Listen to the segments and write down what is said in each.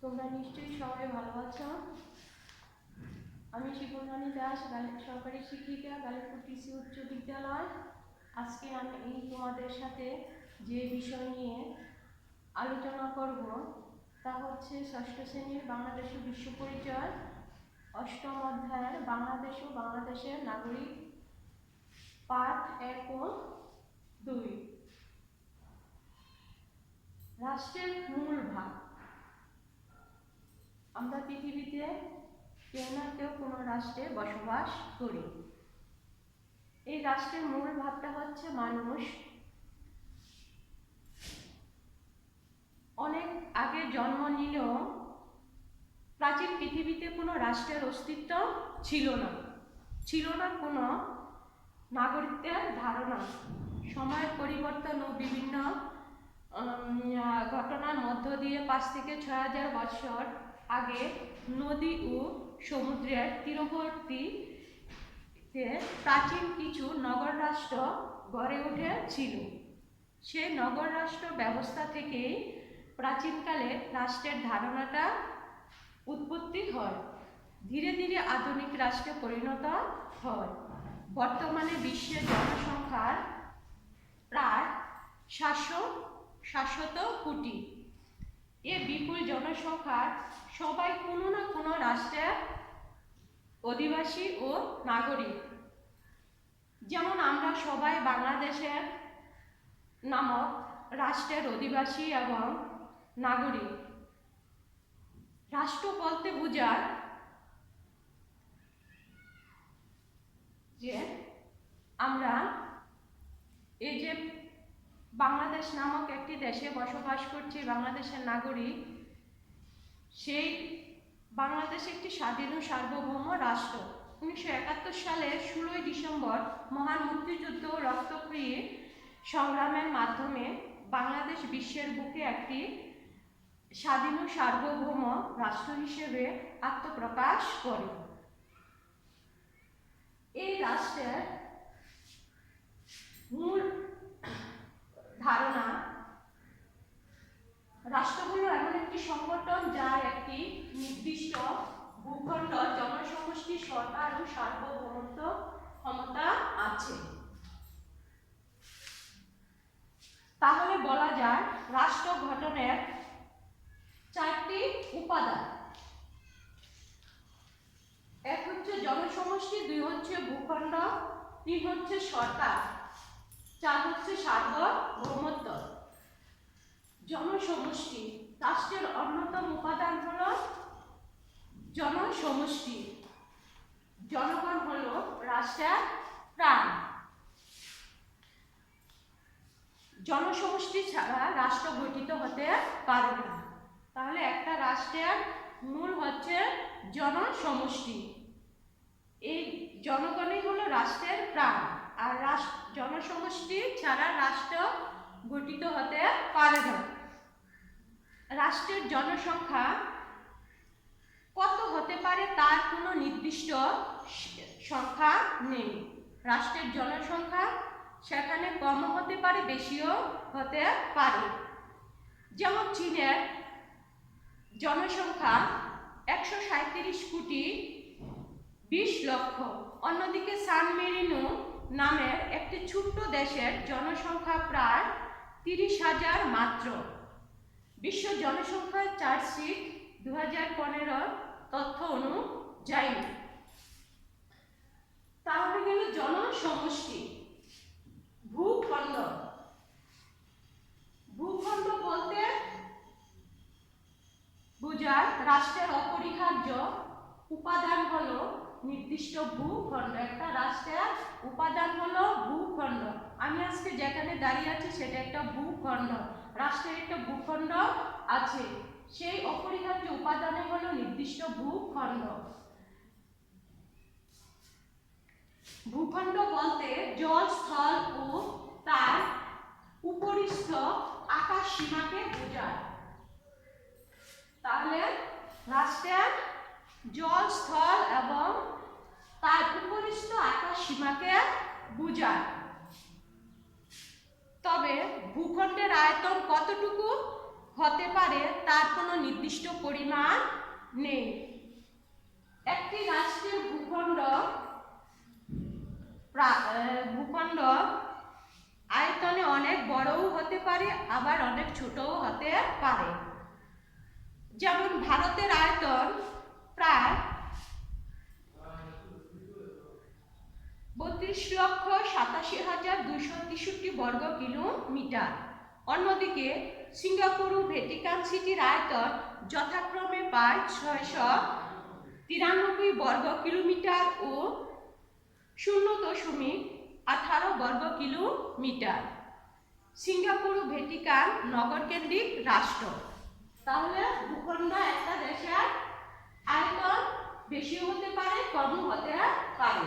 তোমরা নিশ্চয়ই সবাই ভালো আছো। আমি শিবনানী দাস, সরকারি শিক্ষিকা, গালিপুর কৃষি উচ্চ বিদ্যালয়। আজকে আমি তোমাদের সাথে যে বিষয় নিয়ে আলোচনা করব তা হচ্ছে ষষ্ঠ শ্রেণীর বাংলাদেশ ও বিশ্ব পরিচয়, অষ্টম অধ্যায়ের বাংলাদেশ ও বাংলাদেশের নাগরিক, পাঠ 1 ও 2। রাষ্ট্রের মূল ভাগ। আমরা পৃথিবীতে কেউ না কেউ কোনো রাষ্ট্রে বসবাস করি। এই রাষ্ট্রের মূল ভাবটা হচ্ছে মানুষ। অনেক আগে জন্ম নিলেও প্রাচীন পৃথিবীতে কোনো রাষ্ট্রের অস্তিত্ব ছিল না কোনো নাগরিকদের ধারণা। সময়ের পরিবর্তন ও বিভিন্ন ঘটনার মধ্য দিয়ে 5 থেকে 6,000 বছর আগে নদী ও সমুদ্রের তীরবর্তীতে প্রাচীন কিছু নগর রাষ্ট্র গড়ে উঠেছিল। সেই নগর রাষ্ট্র ব্যবস্থা থেকেই প্রাচীনকালে রাষ্ট্রের ধারণাটা উৎপত্তি হয়। ধীরে ধীরে আধুনিক রাষ্ট্রে পরিণত হয়। বর্তমানে বিশ্বের জনসংখ্যার প্রায় 700 কোটি। এ বিপুল জনসংখ্যার সবাই কোনো না কোনো রাষ্ট্রের অধিবাসী ও নাগরিক। যেমন আমরা সবাই বাংলাদেশের নামক রাষ্ট্রের অধিবাসী এবং নাগরিক। রাষ্ট্র বলতে বোঝায় যে আমরা এই যে বাংলাদেশ নামক একটি দেশে বসবাস করছি, বাংলাদেশের নাগরিক, সেই বাংলাদেশ একটি স্বাধীন ও সার্বভৌম রাষ্ট্র। 1971 সালের 16 ডিসেম্বর মহান মুক্তিযুদ্ধ ও রক্তক্ষয়ী সংগ্রামের মাধ্যমে বাংলাদেশ বিশ্বের বুকে একটি স্বাধীন ও সার্বভৌম রাষ্ট্র হিসেবে আত্মপ্রকাশ করে। এই রাষ্ট্রের মূল ধারণা, রাষ্ট্র হলো এমন একটি সংগঠন যার একটি নির্দিষ্ট ভূখণ্ড, জনসমষ্টি, সরকার ও সার্বভৌমত্ব ক্ষমতা আছে। তাহলে বলা যায় রাষ্ট্র গঠনের 4টি উপাদান। 1 হচ্ছে জনসমষ্টি, 2 হচ্ছে ভূখণ্ড, 3 হচ্ছে সরকার, 4 হচ্ছে সার্বভৌমত্ব। জনসমষ্টি, রাষ্ট্রের অন্যতম উপাদান হলো জনসমষ্টি। জনগণ হলো রাষ্ট্রের প্রাণ। জনসমষ্টি ছাড়া রাষ্ট্র গঠিত হতে পারে না। তাহলে একটা রাষ্ট্রের মূল হচ্ছে জনসমষ্টি। এই জনগণই হলো রাষ্ট্রের প্রাণ, আর জনসমষ্টি ছাড়া রাষ্ট্র গঠিত হতে পারে না। রাষ্ট্রের জনসংখ্যা কত হতে পারে তার কোনো নির্দিষ্ট সংখ্যা নেই। রাষ্ট্রের জনসংখ্যা সেখানে কম হতে পারে, বেশিও হতে পারে। যেমন চীনের জনসংখ্যা 137 কোটি 20 লক্ষ। অন্যদিকে সান মেরিনো নামের একটি ছোট্ট দেশের জনসংখ্যা প্রায় 30,000 মাত্র। বিশ্ব জনসংখ্যা চার্টশিট 2015 তথ্য অনুযায়ী। তাহলে গেল জনসমষ্টি। ভূখণ্ড, ভূখণ্ড বলতে বোঝায় রাষ্ট্রের অপরিহার্য উপাদান হলো নির্দিষ্ট ভূখণ্ড। একটা রাষ্ট্রের উপাদান হলো ভূখণ্ড। আমি আজকে যেখানে দাঁড়িয়ে আছি সেটা একটা ভূখণ্ড। রাষ্ট্রের একটা ভূখণ্ড আছে, সেই অপরিহার্য উপাদানে হলো নির্দিষ্ট ভূখণ্ড। ভূখণ্ড বলতে জল, স্থল ও তার উপরিস্থ আকাশ সীমাকে বোঝায়। তাহলে রাষ্ট্রের জল, স্থল এবং তার উপরিস্থ আকাশ সীমাকে বোঝায়। তবে ভূখণ্ডের আয়তন কতটুকু হতে পারে তার কোনো নির্দিষ্ট পরিমাণ নেই। একটি রাষ্ট্রের ভূখণ্ড আয়তনে অনেক বড়ও হতে পারে, আবার অনেক ছোটও হতে পারে। যেমন ভারতের আয়তন প্রায় 32,87,263 বর্গ কিলোমিটার। অন্যদিকে সিঙ্গাপুর ও ভ্যাটিকান সিটির আয়তন যথাক্রমে প্রায় 693 বর্গ কিলোমিটার ও 0.18 বর্গ কিলোমিটার। সিঙ্গাপুর ও ভ্যাটিকান নগরকেন্দ্রিক রাষ্ট্র। তাহলে ভূখণ্ড একটা দেশের আয়তন বেশি হতে পারে, কম হতে পারে।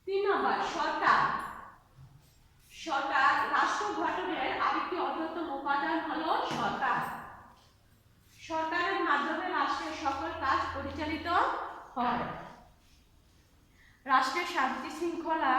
3 নম্বর সরকার। রাষ্ট্র গঠনের আরেকটি অন্যতম উপাদান হলো সরকার। সরকারের মাধ্যমে রাষ্ট্রের সকল কাজ পরিচালিত হয়। রাষ্ট্রের শান্তি শৃঙ্খলা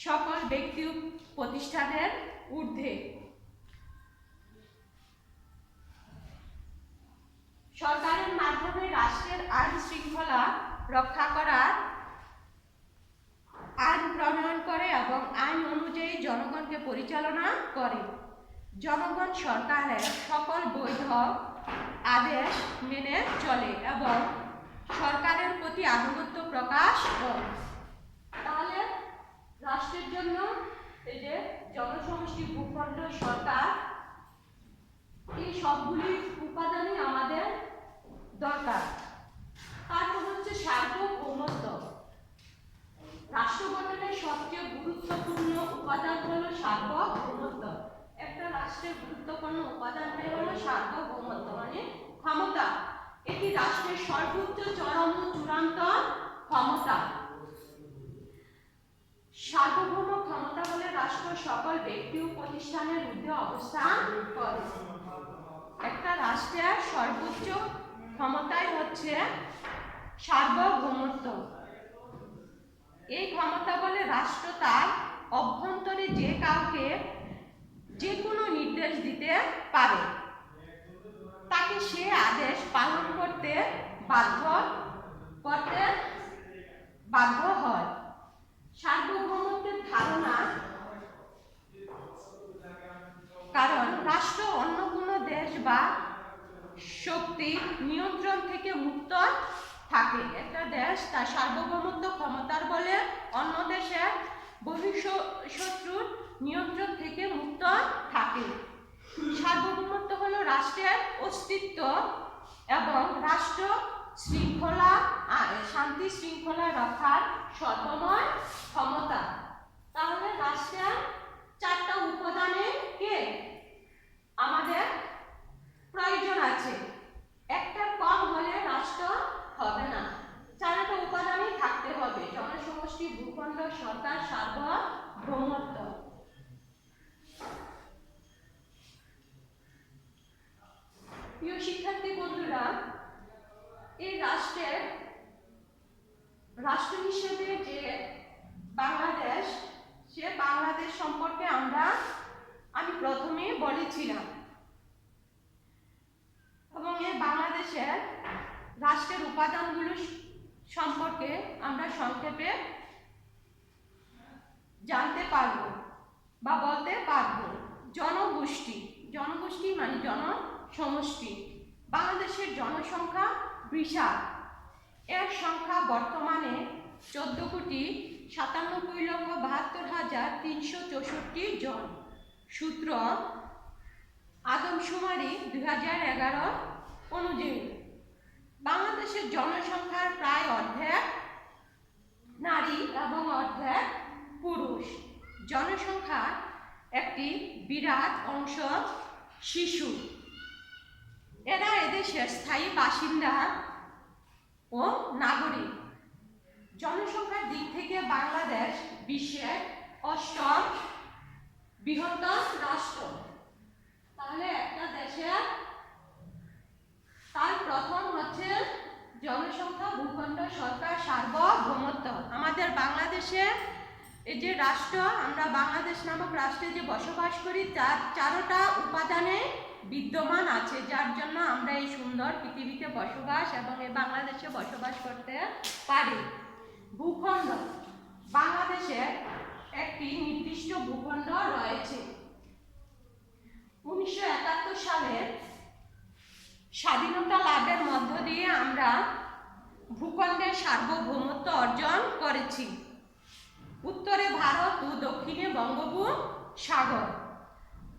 সকল ব্যক্তি ও প্রতিষ্ঠানের ঊর্ধ্বে। সরকারের মাধ্যমে রাষ্ট্রের আইন শৃঙ্খলা রক্ষা করার, আইন প্রণয়ন করে এবং আইন অনুযায়ী জনগণকে পরিচালনা করে। জনগণ সরকারের সকল বৈধ আদেশ মেনে চলে এবং সরকারের প্রতি আনুগত্য প্রকাশ করে। তাহলে রাষ্ট্রের জন্য এই যে জনসমষ্টি, ভূখণ্ড, সরকার, এই সবগুলি উপাদানই আমাদের দরকার। তারপর হচ্ছে সার্বভৌমত্ব। রাষ্ট্র গঠনের সবচেয়ে গুরুত্বপূর্ণ উপাদান হলো সার্বভৌমত্ব। একটা রাষ্ট্রের গুরুত্বপূর্ণ উপাদান হলো সার্বভৌমত্ব, মানে ক্ষমতা। এটি রাষ্ট্রের সর্বোচ্চ, চরম ও চূড়ান্ত ক্ষমতা। সার্বভৌম ক্ষমতা বলে রাষ্ট্র সকল ব্যক্তি ও প্রতিষ্ঠানের ঊর্ধ্বে অবস্থান করে। একটা রাষ্ট্রের সর্বোচ্চ ক্ষমতাই হচ্ছে সার্বভৌমত্ব। এই ক্ষমতা বলে রাষ্ট্র তার অভ্যন্তরে যে কাউকে যে কোনো নির্দেশ দিতে পারে, তাকে সে আদেশ পালন করতে বাধ্য হয়। সার্বভৌমত্বের ধারণা কারণ রাষ্ট্র অন্য কোনো দেশ বা শক্তি নিয়ন্ত্রণ থেকে মুক্ত থাকে। একটা দেশ তার সার্বভৌমত্ব ক্ষমতার বলে অন্য দেশের বহিঃশত্রুর নিয়ন্ত্রণ থেকে মুক্ত থাকে। সার্বভৌমত্ব হলো রাষ্ট্রের অস্তিত্ব এবং রাষ্ট্র শৃঙ্খলা, শান্তি শৃঙ্খলা রক্ষার সর্বময় ক্ষমতা। তাহলে রাষ্ট্রের 4টা উপাদানে কে আমাদের প্রয়োজন আছে। একটা কম হলে রাষ্ট্র হবে না, 4টা উপাদানই থাকতে হবে: জনসমষ্টি, ভূখণ্ড, সরকার, সার্বভৌমত্ব। প্রিয় শিক্ষার্থী বন্ধুরা, এই রাষ্ট্র হিসেবে যে বাংলাদেশ, সে বাংলাদেশ সম্পর্কে আমি প্রথমে বলেছিলাম এবং এই বাংলাদেশের রাষ্ট্রের উপাদানগুলো সম্পর্কে আমরা সংক্ষেপে জানতে পারব বা বলতে পারব। জনগোষ্ঠী মানে জনসমষ্টি। বাংলাদেশের জনসংখ্যা বিশাল। এর সংখ্যা বর্তমানে 14,97,72,364 জন। সূত্র আদমশুমারি 2011 অনুযায়ী। বাংলাদেশের জনসংখ্যার প্রায় অর্ধেক নারী এবং অর্ধেক পুরুষ। জনসংখ্যার একটি বিরাট অংশ শিশু। এরা এদেশের স্থায়ী বাসিন্দা ও নাগরিক। জনসংখ্যার দিক থেকে বাংলাদেশ বিশ্বের 8ম বৃহত্তম রাষ্ট্র। তাহলে একটা দেশের তার প্রথম হচ্ছে জনসংখ্যা, ভূখণ্ড, সরকার, সার্বভৌমত্ব। আমাদের বাংলাদেশে এই এই যে রাষ্ট্র, আমরা বাংলাদেশ নামক রাষ্ট্রে যে বসবাস করি, তার 4টা উপাদানে বিদ্যমান আছে, যার জন্য আমরা এই সুন্দর পৃথিবীতে বসবাস এবং এই বাংলাদেশে বসবাস করতে পারি। ভূখণ্ড, বাংলাদেশের একটি নির্দিষ্ট ভূখণ্ড রয়েছে। 1971 সালে স্বাধীনতা লাভের মধ্য দিয়ে আমরা ভূখণ্ডের সার্বভৌমত্ব অর্জন করেছি। উত্তরে ভারত ও দক্ষিণে বঙ্গোপসাগর,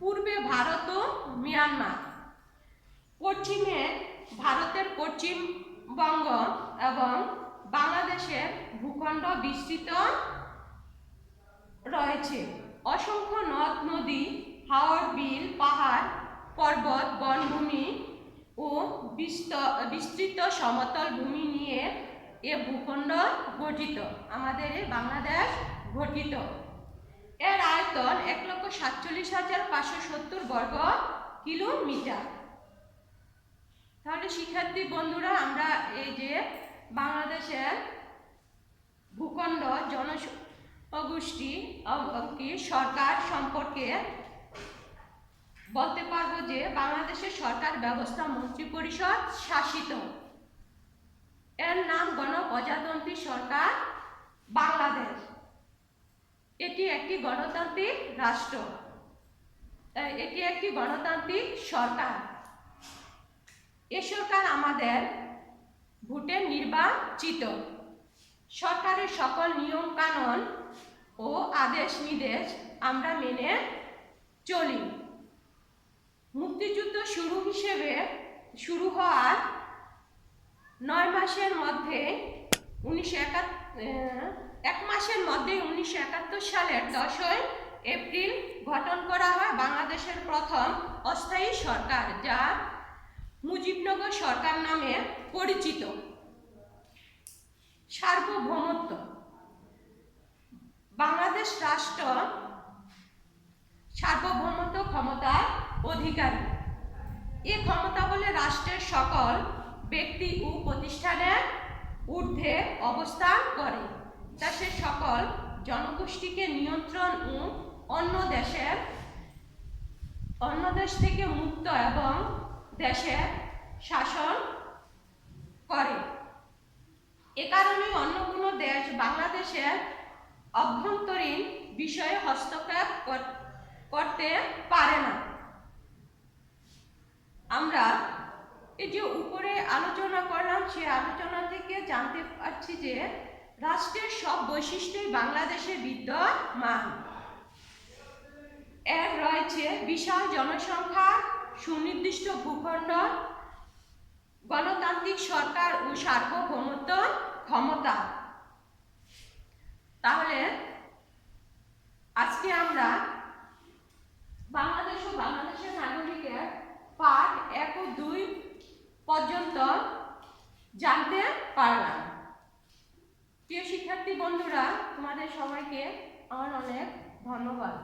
পূর্বে ভারত ও মিয়ানমার, পশ্চিমে ভারতের পশ্চিমবঙ্গ এবং বাংলাদেশের ভূখণ্ড বিস্তৃত রয়েছে। অসংখ্য নদ নদী, হাওর বিল, পাহাড় পর্বত, বনভূমি ও বিস্তৃত সমতল ভূমি নিয়ে এ ভূখণ্ড গঠিত, আমাদের এই বাংলাদেশ গঠিত। এর আয়তন 1,47,570 বর্গ কিলোমিটার। তাহলে শিক্ষার্থী বন্ধুরা, আমরা এই যে বাংলাদেশের ভূখণ্ড, জনগোষ্ঠী, সরকার সম্পর্কে বলতে পারবো যে বাংলাদেশের সরকার ব্যবস্থা মন্ত্রিপরিষদ শাসিত। এর নাম গণপ্রজাতন্ত্রী সরকার বাংলাদেশ। এটি একটি গণতান্ত্রিক রাষ্ট্র, এটি একটি গণতান্ত্রিক সরকার। এ সরকার আমাদের ভোটে নির্বাচিত। সরকারের সকল নিয়ম কানুন ও আদেশ নির্দেশ আমরা মেনে চলি। মুক্তিযুদ্ধ শুরু হওয়ার 9 মাসের মধ্যে 1971 সালের 10ই এপ্রিল গঠন করা হয় বাংলাদেশের প্রথম অস্থায়ী সরকার, যা মুজিবনগর সরকার নামে পরিচিত। সার্বভৌমত্ব, বাংলাদেশ রাষ্ট্র সার্বভৌমত্ব ক্ষমতার অধিকারী। এই ক্ষমতা বলে রাষ্ট্রের সকল ব্যক্তি ও প্রতিষ্ঠানের ঊর্ধ্বে অবস্থান করে। দেশের সকল জনগোষ্ঠীকে নিয়ন্ত্রণ ও অন্য দেশ থেকে মুক্ত এবং দেশের শাসন করে। এ কারণে অন্য কোনো দেশ বাংলাদেশের অভ্যন্তরীণ বিষয়ে হস্তক্ষেপ করতে পারে না। আমরা এই যে উপরে আলোচনা করলাম, সেই আলোচনা থেকে জানতে পারছি যে রাষ্ট্রের সব বৈশিষ্ট্যই বাংলাদেশে বিদ্যমান। এর রয়েছে বিশাল জনসংখ্যা, সুনির্দিষ্ট ভূখণ্ড, গণতান্ত্রিক সরকার ও সার্বভৌমত্ব ক্ষমতা। তাহলে আজকে আমরা বাংলাদেশ ও বাংলাদেশের নাগরিকের পাঠ 1 ও 2 পর্যন্ত জানতে পারলাম। প্রিয় শিক্ষার্থী বন্ধুরা, তোমাদের সবাইকে আমার অনেক ধন্যবাদ।